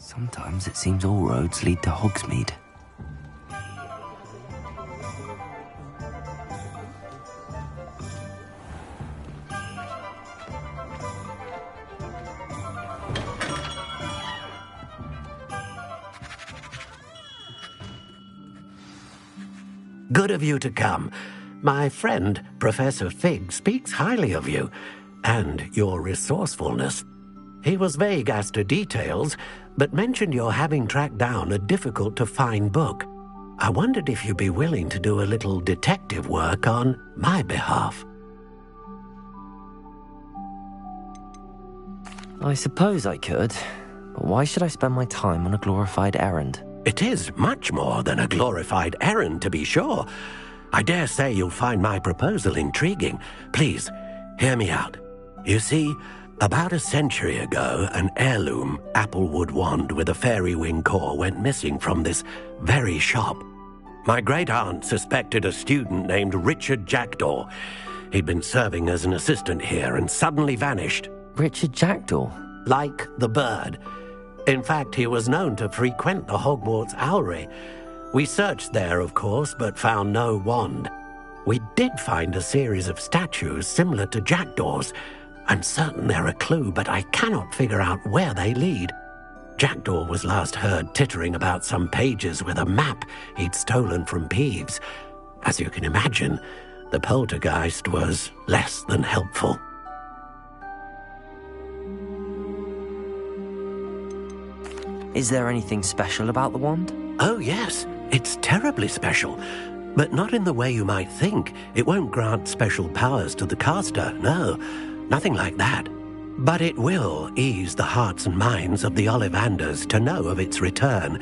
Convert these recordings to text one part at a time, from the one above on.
Sometimes it seems all roads lead to Hogsmeade. Good of you to come. My friend, Professor Fig, speaks highly of you and your resourcefulness. He was vague as to details, but mentioned your having tracked down a difficult-to-find book. I wondered if you'd be willing to do a little detective work on my behalf. I suppose I could, but why should I spend my time on a glorified errand? It is much more than a glorified errand, to be sure. I dare say you'll find my proposal intriguing. Please, hear me out. You see, about a century ago, an heirloom applewood wand with a fairy wing core went missing from this very shop. My great-aunt suspected a student named Richard Jackdaw. He'd been serving as an assistant here and suddenly vanished. Richard Jackdaw? Like the bird. In fact, he was known to frequent the Hogwarts Owlery. We searched there, of course, but found no wand. We did find a series of statues similar to Jackdaw's. I'm certain they're a clue, but I cannot figure out where they lead. Jackdaw was last heard tittering about some pages with a map he'd stolen from Peeves. As you can imagine, the poltergeist was less than helpful. Is there anything special about the wand? Oh, yes. It's terribly special. But not in the way you might think. It won't grant special powers to the caster, no. Nothing like that. But it will ease the hearts and minds of the Ollivanders to know of its return.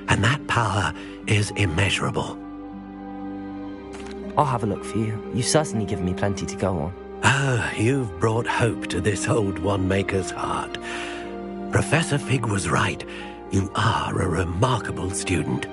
And that power is immeasurable. I'll have a look for you. You've certainly given me plenty to go on. Oh, you've brought hope to this old wand-maker's heart. Professor Fig was right. You are a remarkable student.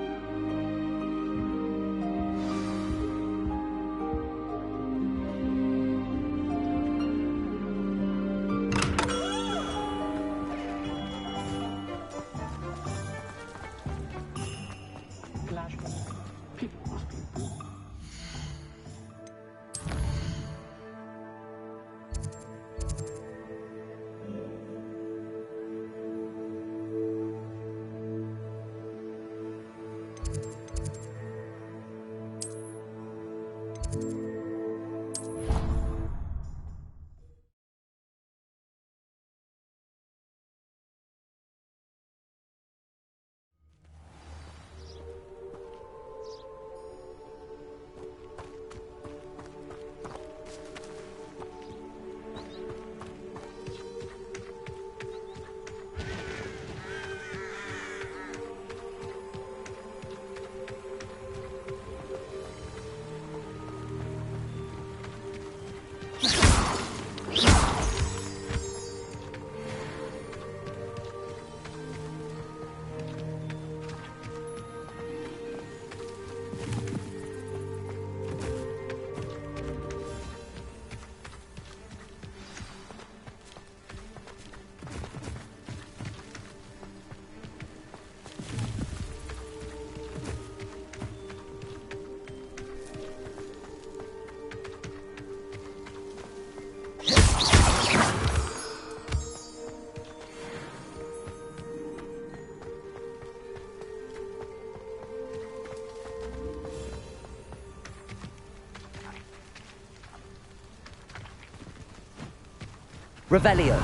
Revelio.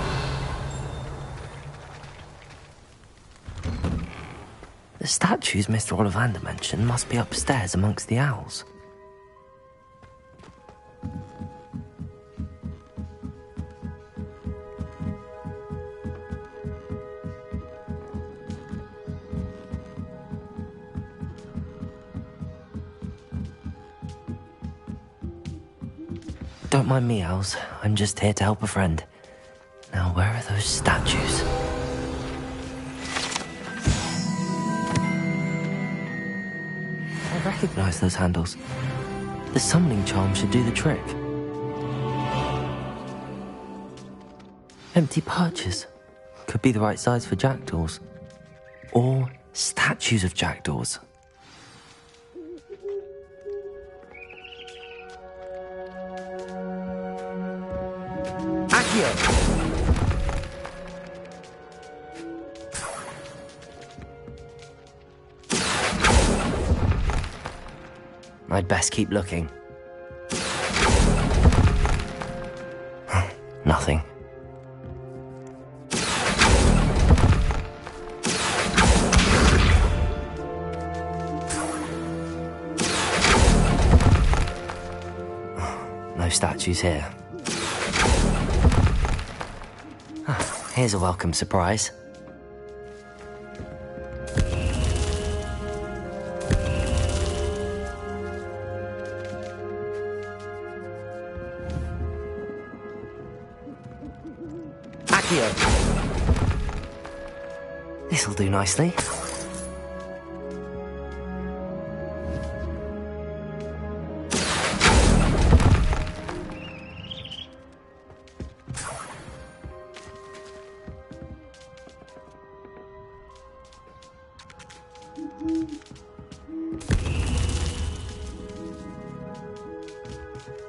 The statues Mr. Ollivander mentioned must be upstairs amongst the owls. Don't mind me, owls. I'm just here to help a friend. Now, where are those statues? I recognize those handles. The summoning charm should do the trick. Empty perches. Could be the right size for jackdaws. or statues of jackdaws. Accio! I'd best keep looking. Nothing. No statues here. Here's a welcome surprise. This'll do nicely.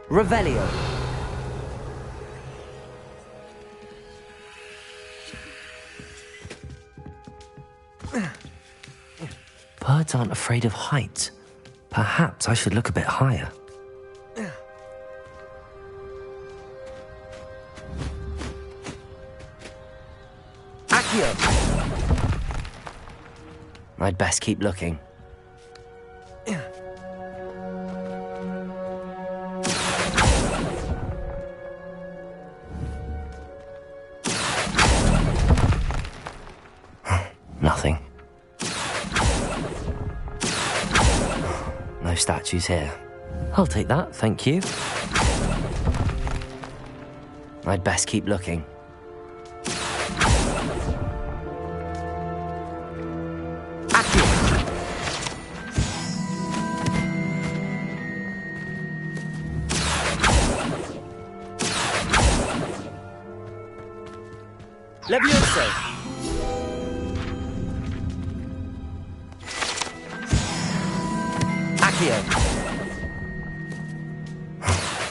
Revelio. Birds aren't afraid of heights. Perhaps I should look a bit higher. Accio! I'd best keep looking. Nothing. No statues here. I'll take that, thank you. I'd best keep looking. Levioso!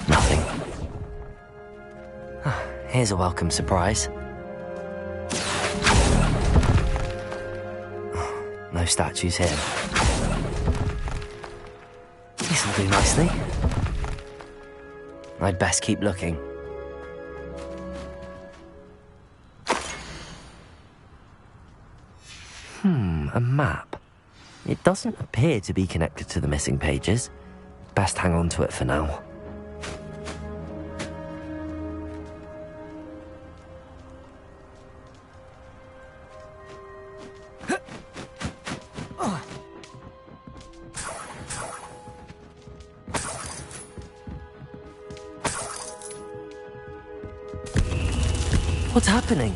Nothing. Here's a welcome surprise. No statues here. This'll do nicely. I'd best keep looking. A map. It doesn't appear to be connected to the missing pages. Best hang on to it for now. What's happening?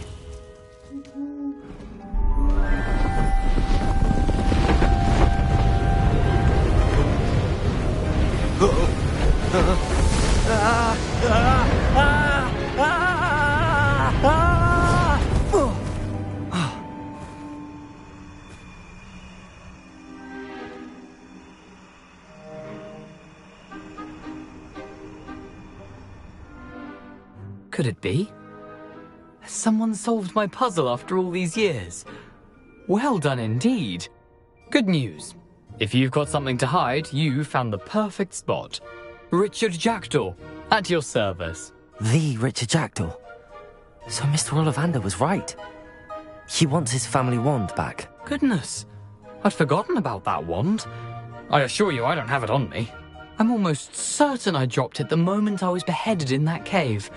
Could it be? Has someone solved my puzzle after all these years? Well done indeed. Good news. If you've got something to hide, you found the perfect spot. Richard Jackdaw, at your service. The Richard Jackdaw. So Mr. Ollivander was right. He wants his family wand back. Goodness, I'd forgotten about that wand. I assure you I don't have it on me. I'm almost certain I dropped it the moment I was beheaded in that cave.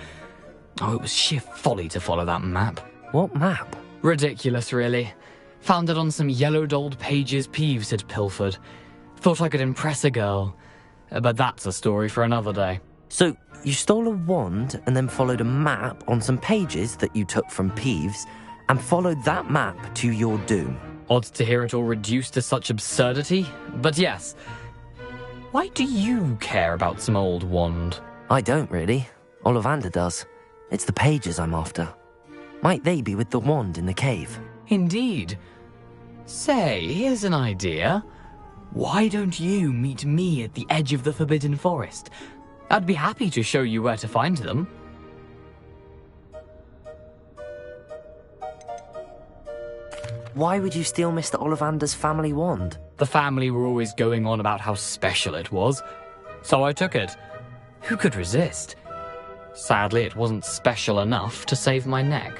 Oh, it was sheer folly to follow that map. What map? Ridiculous, really. Found it on some yellowed old pages Peeves had pilfered. Thought I could impress a girl. But that's a story for another day. So, you stole a wand and then followed a map on some pages that you took from Peeves and followed that map to your doom. Odd to hear it all reduced to such absurdity, but yes. Why do you care about some old wand? I don't, really. Ollivander does. It's the pages I'm after. Might they be with the wand in the cave? Indeed. Say, here's an idea. Why don't you meet me at the edge of the Forbidden Forest? I'd be happy to show you where to find them. Why would you steal Mr. Ollivander's family wand? The family were always going on about how special it was, so I took it. Who could resist? Sadly, it wasn't special enough to save my neck.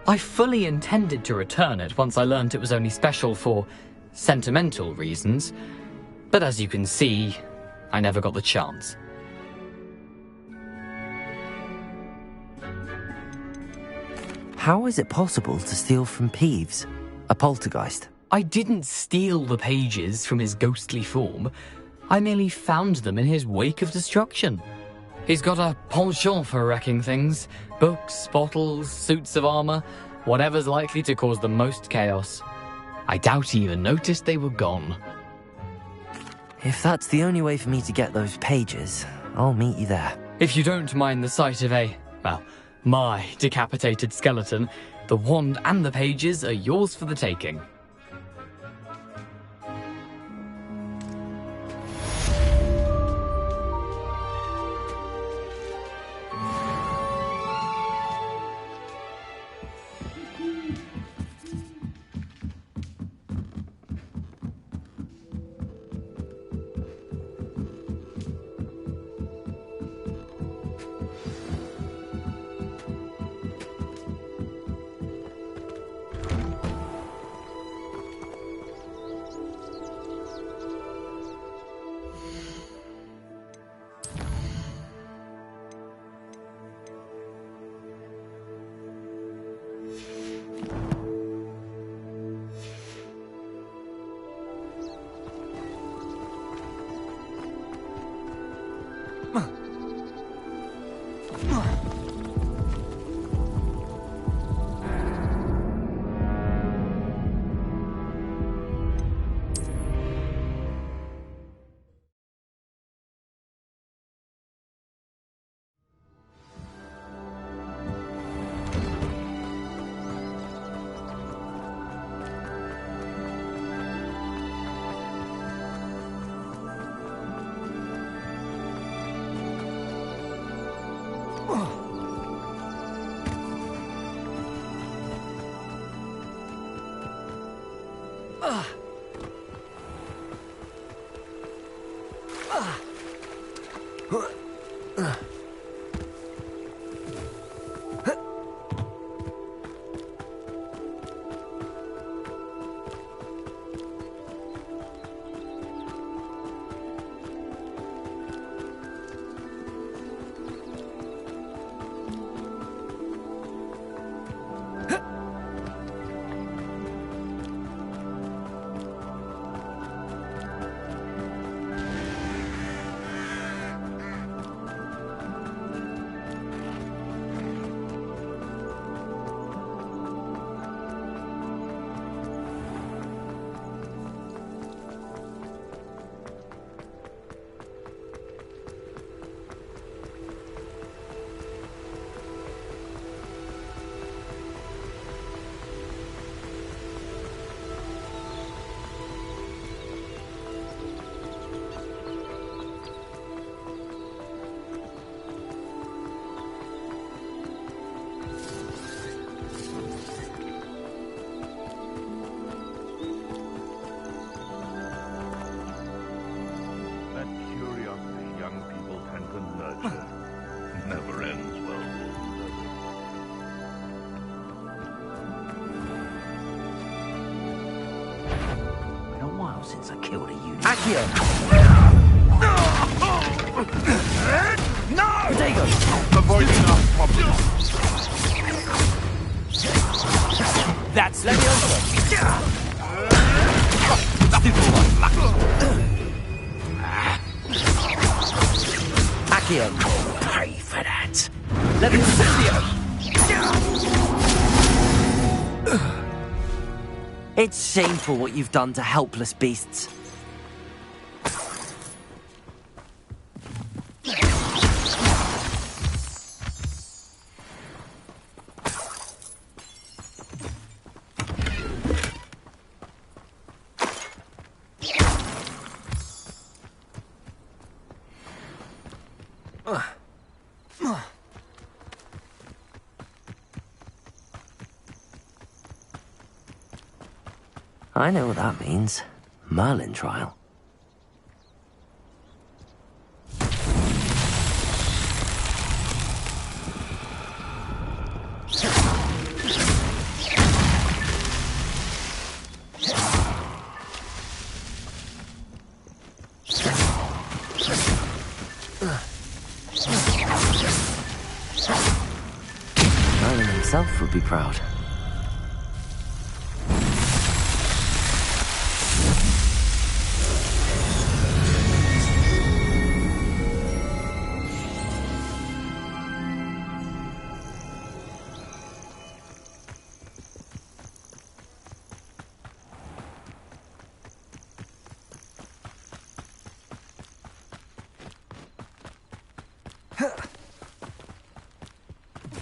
I fully intended to return it once I learned it was only special for sentimental reasons, but as you can see, I never got the chance. How is it possible to steal from Peeves, a poltergeist? I didn't steal the pages from his ghostly form. I merely found them in his wake of destruction. He's got a penchant for wrecking things. Books, bottles, suits of armor, whatever's likely to cause the most chaos. I doubt he even noticed they were gone. If that's the only way for me to get those pages, I'll meet you there. If you don't mind the sight of my decapitated skeleton, the wand and the pages are yours for the taking. Never ends well, does it? Been a while since I killed a unit. Accio! No! Potato! Avoiding our problems. That's Let me over! Accio! pay for that. Let me It's shameful what you've done to helpless beasts. I know what that means. Merlin trial. Merlin himself would be proud.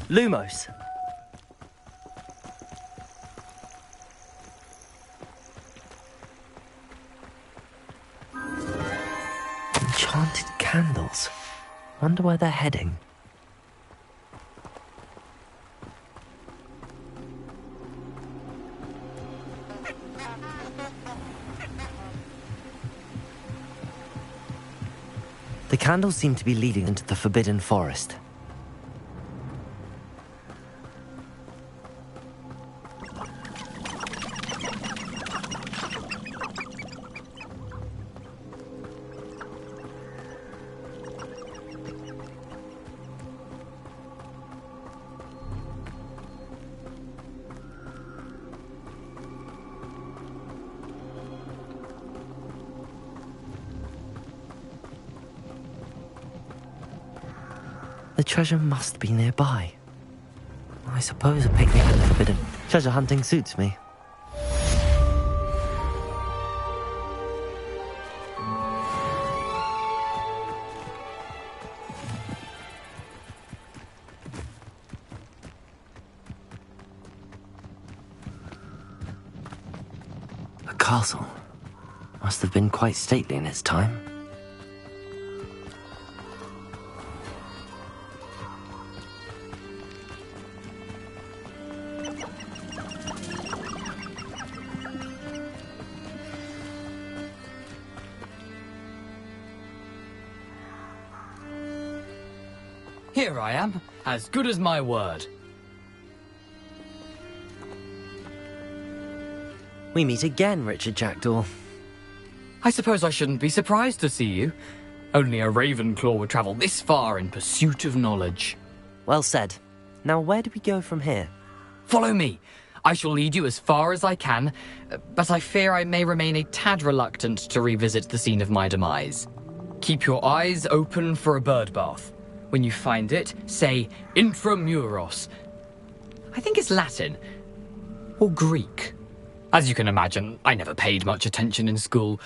Lumos. Enchanted candles. Wonder where they're heading. The candles seem to be leading into the Forbidden Forest. The treasure must be nearby. I suppose a picnic in the Forbidden treasure hunting suits me. A castle. Must have been quite stately in its time. Here I am, as good as my word. We meet again, Richard Jackdaw. I suppose I shouldn't be surprised to see you. Only a Ravenclaw would travel this far in pursuit of knowledge. Well said. Now where do we go from here? Follow me. I shall lead you as far as I can, but I fear I may remain a tad reluctant to revisit the scene of my demise. Keep your eyes open for a bird bath. When you find it, say intramuros. I think it's Latin. Or Greek. As you can imagine, I never paid much attention in school.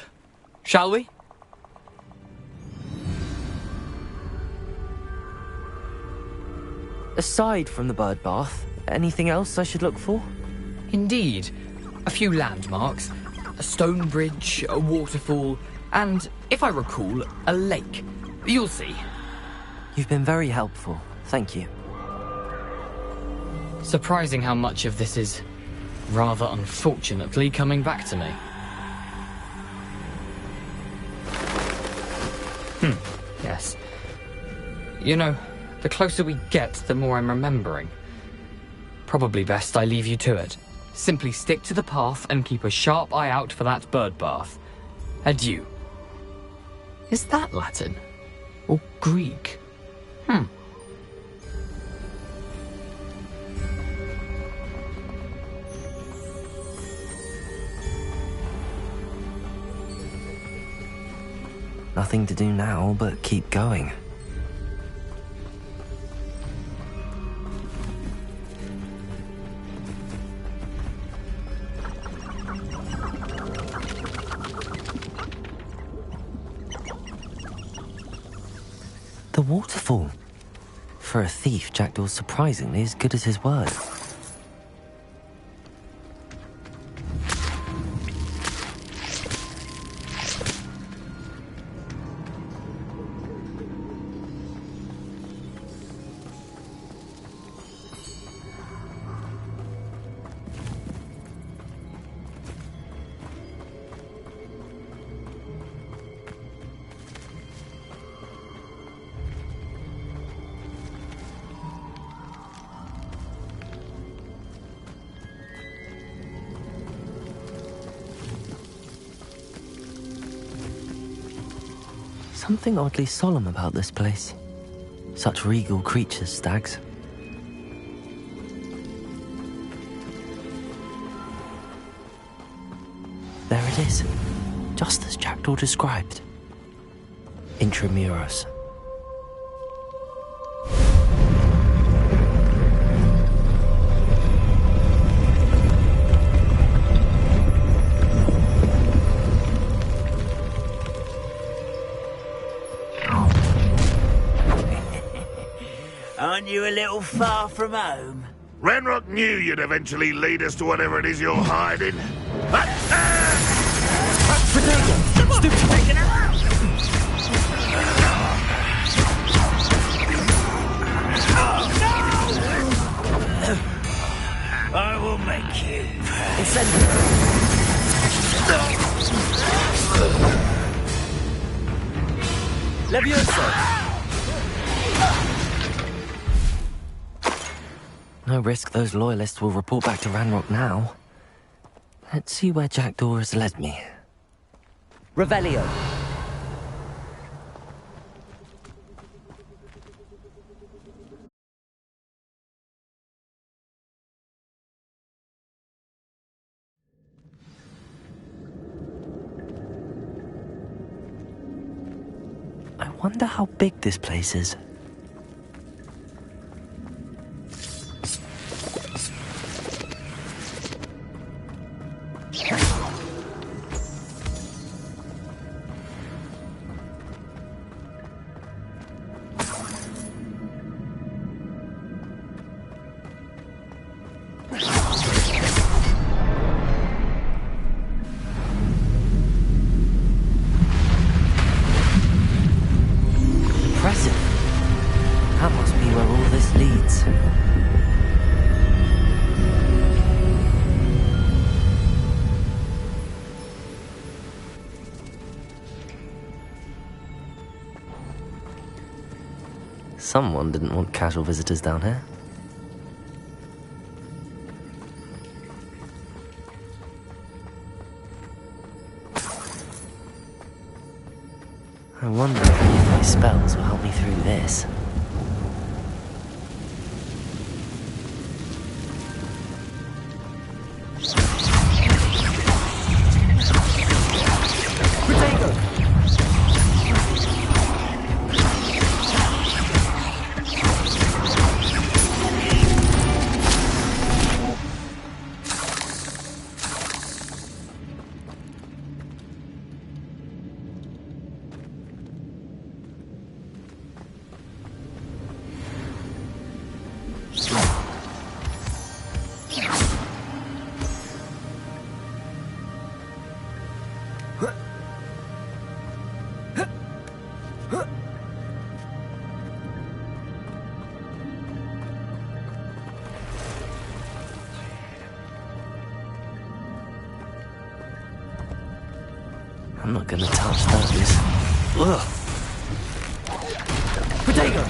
Shall we? Aside from the bird bath, anything else I should look for? Indeed. A few landmarks. A stone bridge, a waterfall, and, if I recall, a lake. You'll see. You've been very helpful. Thank you. Surprising how much of this is, rather unfortunately, coming back to me. Yes. You know, the closer we get, the more I'm remembering. Probably best I leave you to it. Simply stick to the path and keep a sharp eye out for that bird bath. Adieu. Is that Latin? Or Greek? Nothing to do now but keep going. The waterfall. For a thief, Jackdaw's surprisingly as good as his word. something oddly solemn about this place. Such regal creatures, stags. There it is, just as Jackdaw described. Intramuros. Aren't you a little far from home? Ranrock knew you'd eventually lead us to whatever it is you're hiding. I will make you pay. Levioso! No risk those loyalists will report back to Ranrock now. Let's see where Jackdaw has led me. Revelio. I wonder how big this place is. Impressive. That must be where all this leads. Someone didn't want casual visitors down here. I wonder if any of my spells will help me through this. I'm not gonna touch those. Ugh. Potato!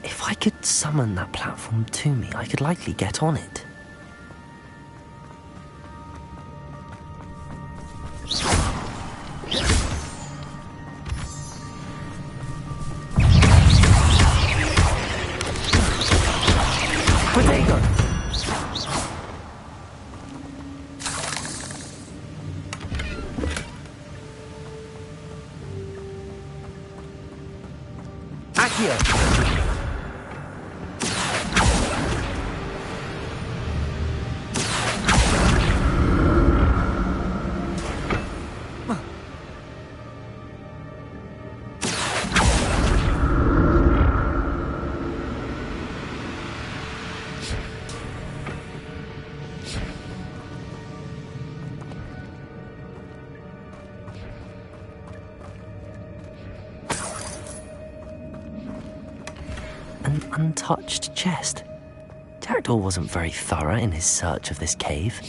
If I could summon that platform to me, I could likely get on it. An untouched chest. Jackdaw wasn't very thorough in his search of this cave.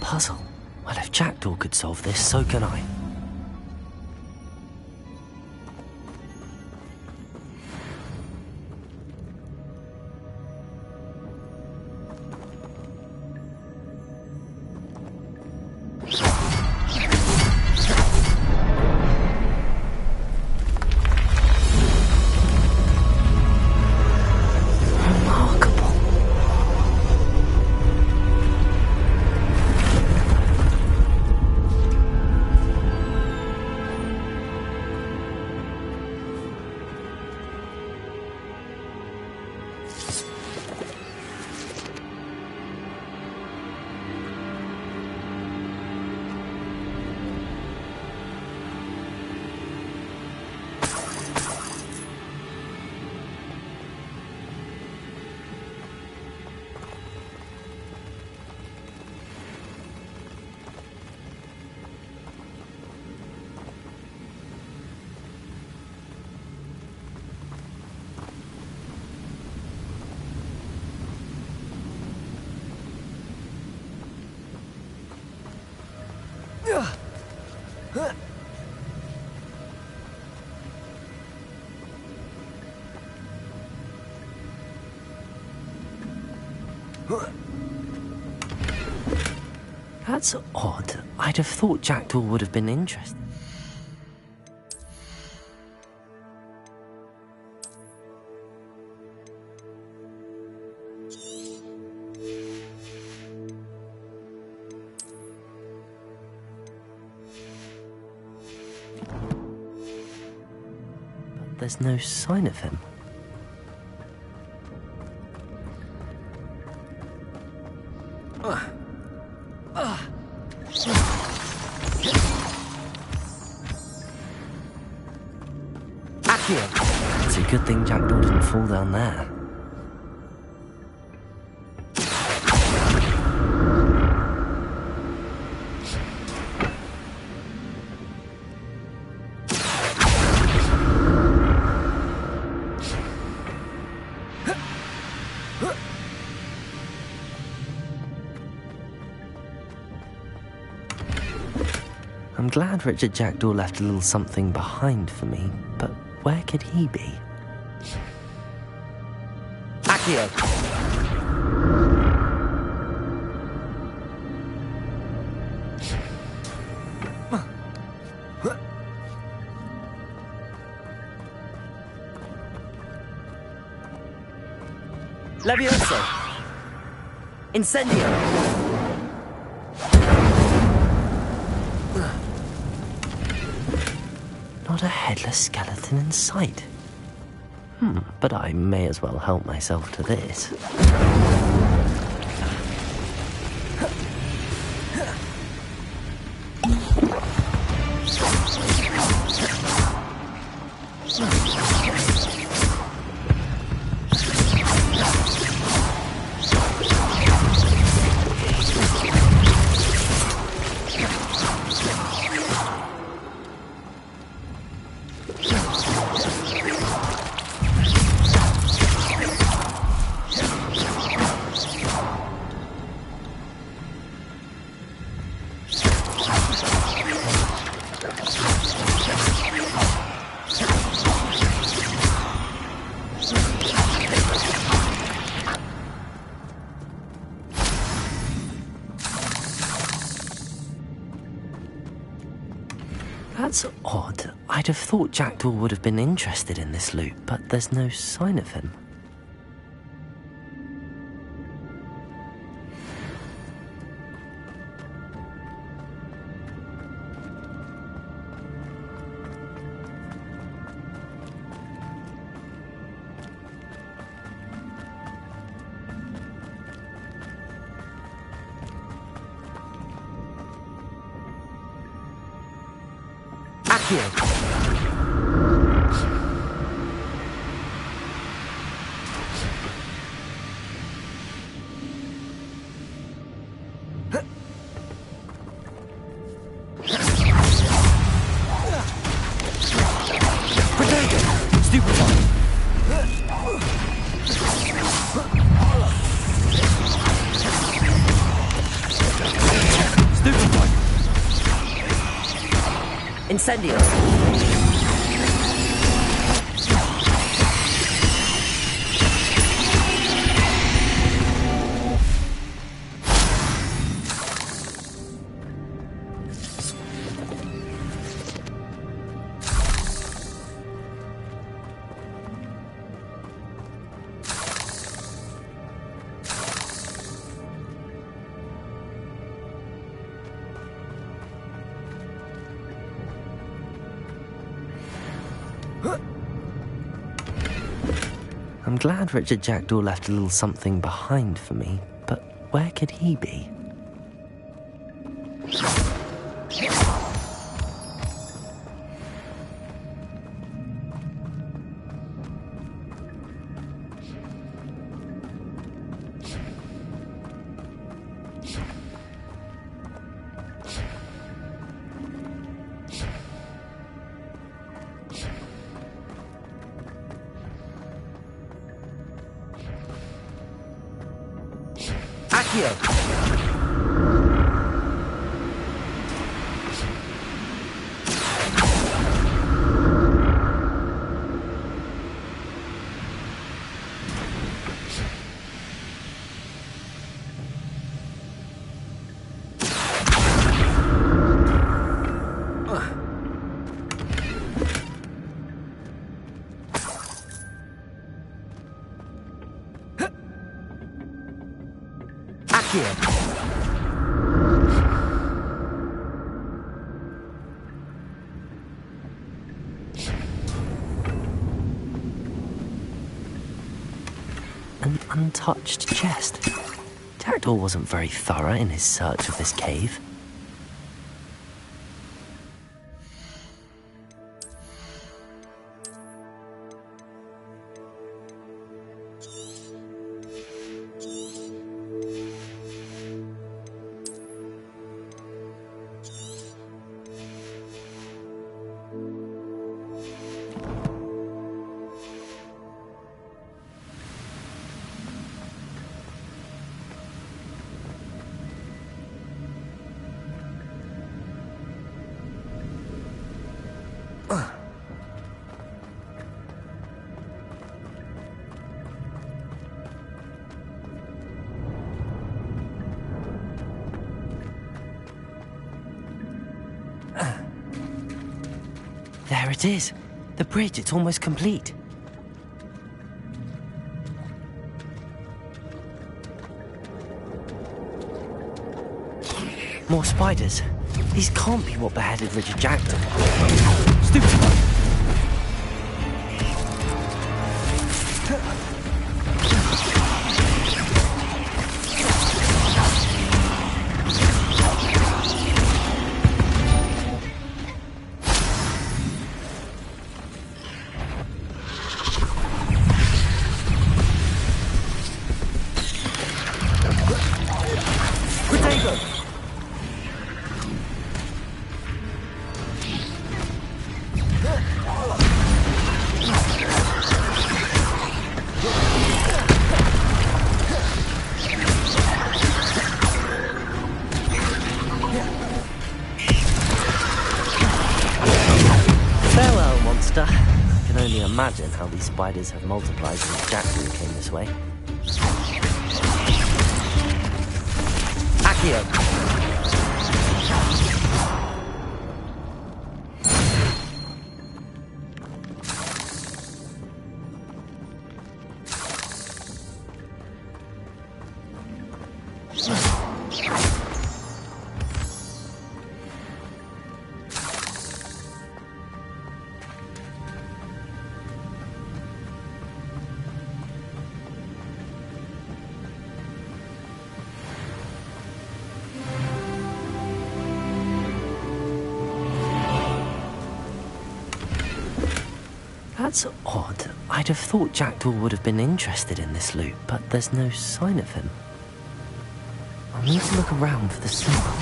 Puzzle. Well, if Jackdaw could solve this, so can I. That's odd. I'd have thought Jackdaw would have been interested. But there's no sign of him. It's a good thing Jackdaw didn't fall down there. I'm glad Richard Jackdaw left a little something behind for me, but where could he be? Accio! Levioso! Incendio! Not a headless skeleton in sight. But I may as well help myself to this. That's odd. I'd have thought Jackdaw would have been interested in this loot, but there's no sign of him. Incendio. I'm glad Richard Jackdaw left a little something behind for me, but where could he be? An untouched chest. Jackdaw wasn't very thorough in his search of this cave. There it is. The bridge, it's almost complete. More spiders. These can't be what beheaded Richard Jackdaw. Stupid one. I can only imagine how these spiders have multiplied since Jackdaw came this way. Accio! That's odd. I'd have thought Jackdaw would have been interested in this loot, but there's no sign of him. I'll need to look around for the symbol.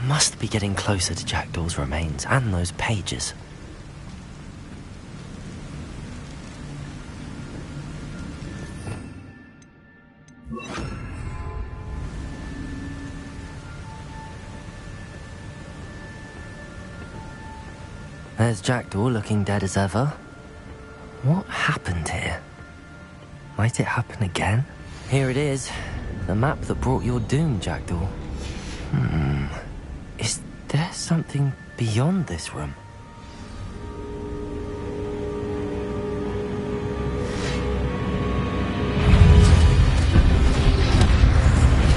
Must be getting closer to Jackdaw's remains and those pages. There's Jackdaw looking dead as ever. What happened here? Might it happen again? Here it is. The map that brought your doom, Jackdaw. Is there something beyond this room?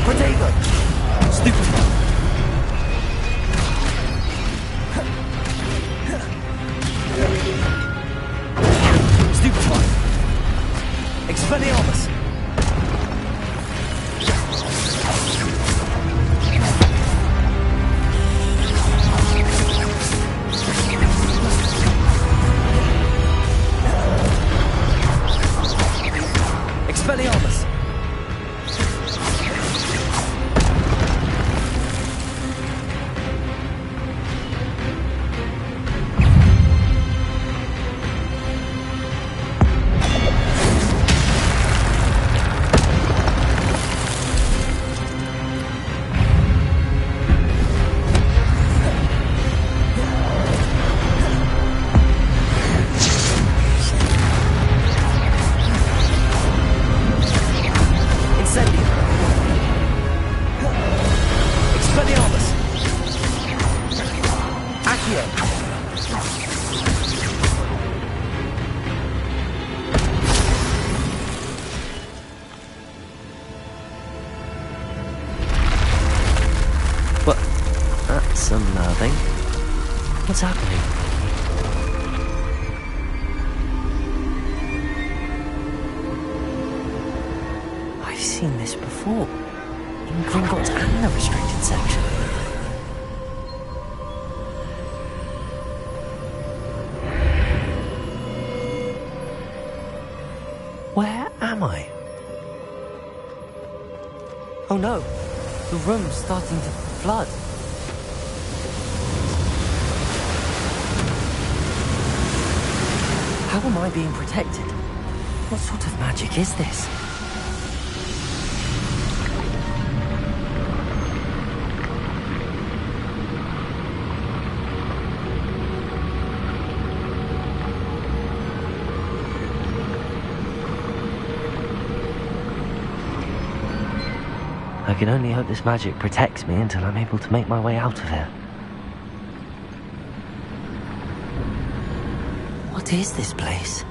Potato! Stupefy! Stupefy! Expelliarmus! Expelliarmus! That's unnerving. What's happening? I've seen this before. In Gringotts and the restricted section. Where am I? Oh no! The room's starting to flood. How am I being protected? What sort of magic is this? I can only hope this magic protects me until I'm able to make my way out of here. What is this place?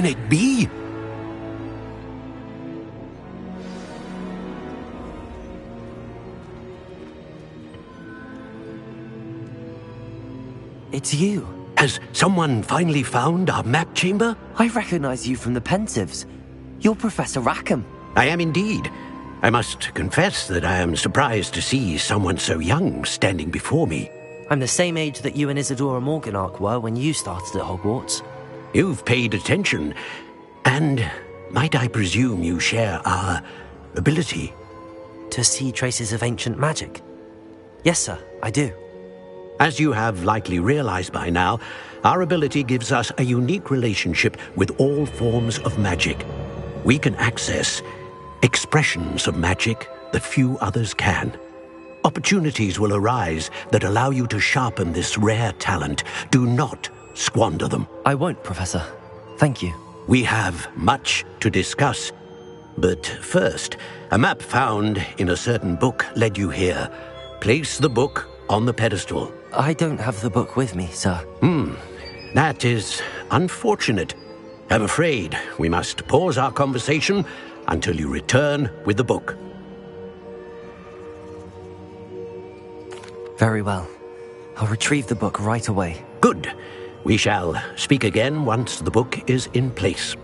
can it be? It's you. Has someone finally found our map chamber? I recognize you from the Pensives. You're Professor Rackham. I am indeed. I must confess that I am surprised to see someone so young standing before me. I'm the same age that you and Isadora Morganach were when you started at Hogwarts. You've paid attention, and might I presume you share our ability? To see traces of ancient magic? Yes, sir, I do. As you have likely realized by now, our ability gives us a unique relationship with all forms of magic. We can access expressions of magic that few others can. Opportunities will arise that allow you to sharpen this rare talent. Do not squander them. I won't, Professor. Thank you. We have much to discuss. But first, a map found in a certain book led you here. Place the book on the pedestal. I don't have the book with me, sir. That is unfortunate. I'm afraid we must pause our conversation until you return with the book. Very well. I'll retrieve the book right away. Good. We shall speak again once the book is in place.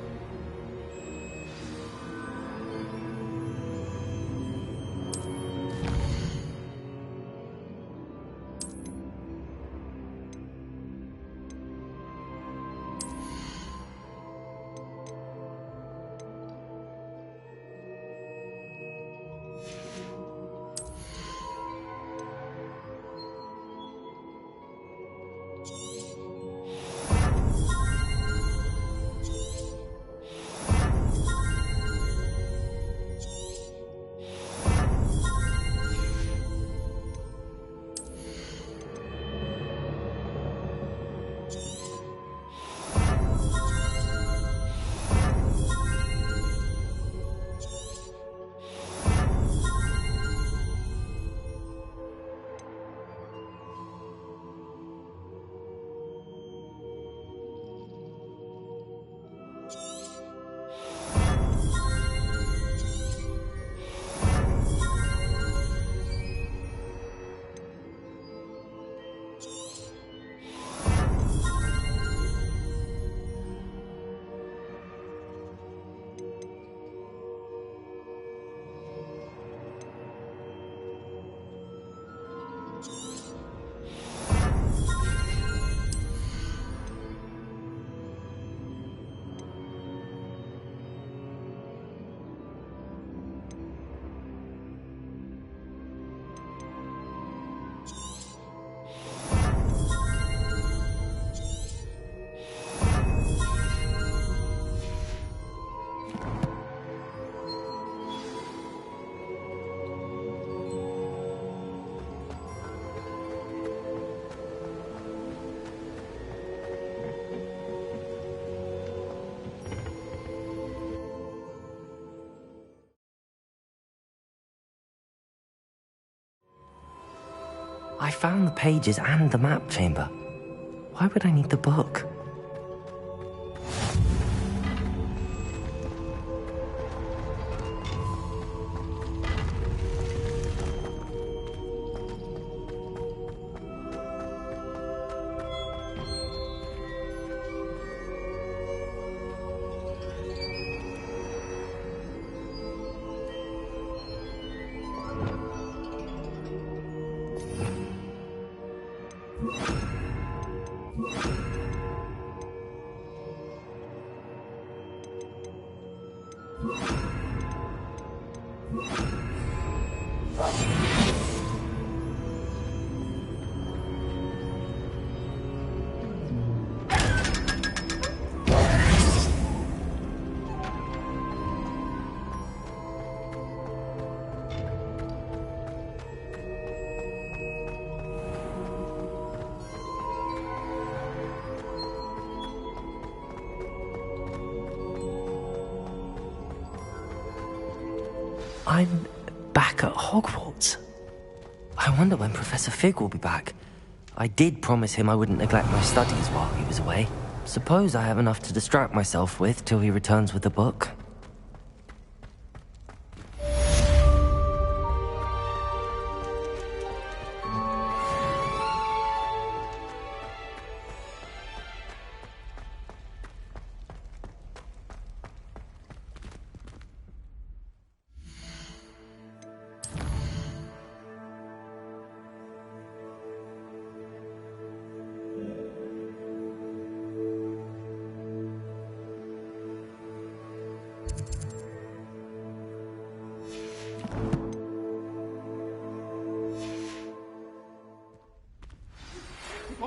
I found the pages and the map chamber. Why would I need the book? I'm back at Hogwarts. I wonder when Professor Fig will be back. I did promise him I wouldn't neglect my studies while he was away. Suppose I have enough to distract myself with till he returns with the book.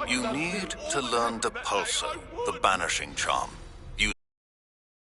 You need to learn the Pulsar, the banishing charm.